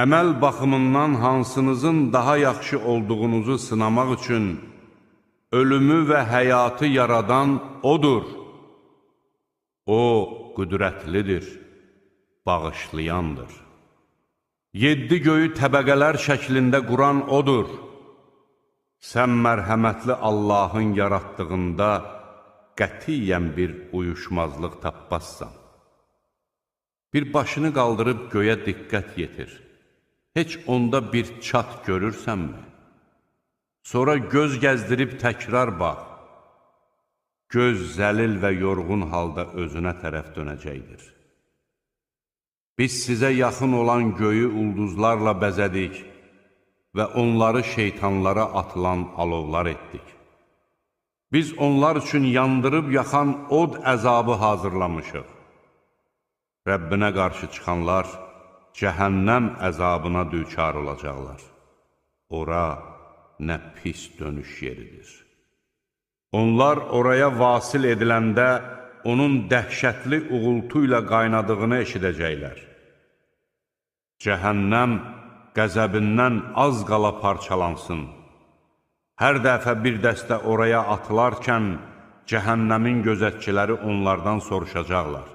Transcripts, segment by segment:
Əməl baxımından hansınızın daha yaxşı olduğunuzu sınamaq üçün ölümü və həyatı yaradan O'dur. O, qüdrətlidir, bağışlayandır. 7 göyü təbəqələr şəklində quran O'dur. Sən mərhəmətli Allahın yaratdığında qətiyyən bir uyuşmazlıq tapmazsan. Bir başını qaldırıb göyə diqqət yetir. Heç onda bir çat görürsənmi? Sonra göz gəzdirib təkrar bax. Göz zəlil və yorğun halda özünə tərəf dönəcəkdir. Biz sizə yaxın olan göyü ulduzlarla bəzədik və onları şeytanlara atılan alovlar etdik. Biz onlar üçün yandırıb yaxan od əzabı hazırlamışıq. Rəbbinə qarşı çıxanlar cəhənnəm əzabına düçar olacaqlar. Ora nə pis dönüş yeridir. Onlar oraya vasil ediləndə onun dəhşətli uğultu ilə qaynadığını eşidəcəklər. Cəhənnəm qəzəbindən az qala parçalansın. Hər dəfə bir dəstə oraya atılarkən cəhənnəmin gözətçiləri onlardan soruşacaqlar.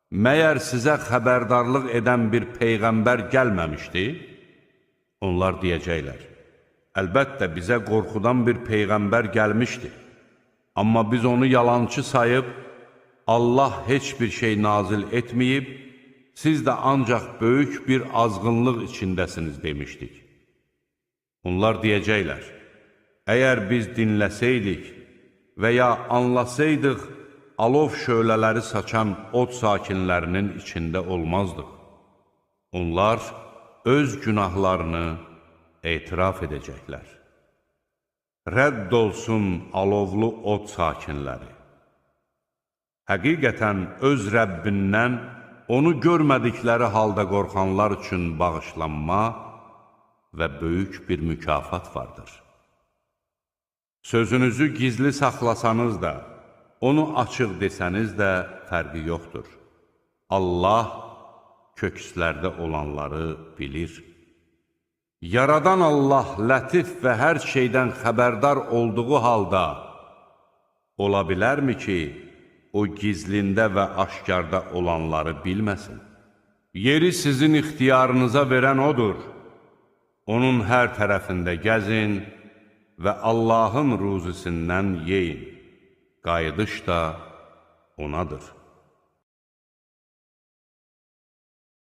Məyər sizə xəbərdarlıq edən bir peyğəmbər gəlməmişdi? Onlar deyəcəklər, əlbəttə bizə qorxudan bir peyğəmbər gəlmişdi. Amma biz onu yalançı sayıb, Allah heç bir şey nazil etməyib, siz də ancaq böyük bir azğınlıq içindəsiniz demişdik. Onlar deyəcəklər, əgər biz dinləsəydik və ya anlasaydıq, alov şölələri saçan od sakinlərinin içində olmazdıq. Onlar öz günahlarını etiraf edəcəklər. Rədd olsun alovlu od sakinləri. Həqiqətən öz Rəbbindən onu görmədikləri halda qorxanlar üçün bağışlanma və böyük bir mükafat vardır. Sözünüzü gizli saxlasanız da, onu açıq desəniz də fərqi yoxdur. Allah kökslərdə olanları bilir. Yaradan Allah lətif və hər şeydən xəbərdar olduğu halda ola bilərmi ki, o gizlində və aşkarda olanları bilməsin? Yeri sizin ixtiyarınıza verən O'dur. Onun hər tərəfində gəzin və Allahın ruzisindən yeyin. Qayıdış da O'nadır.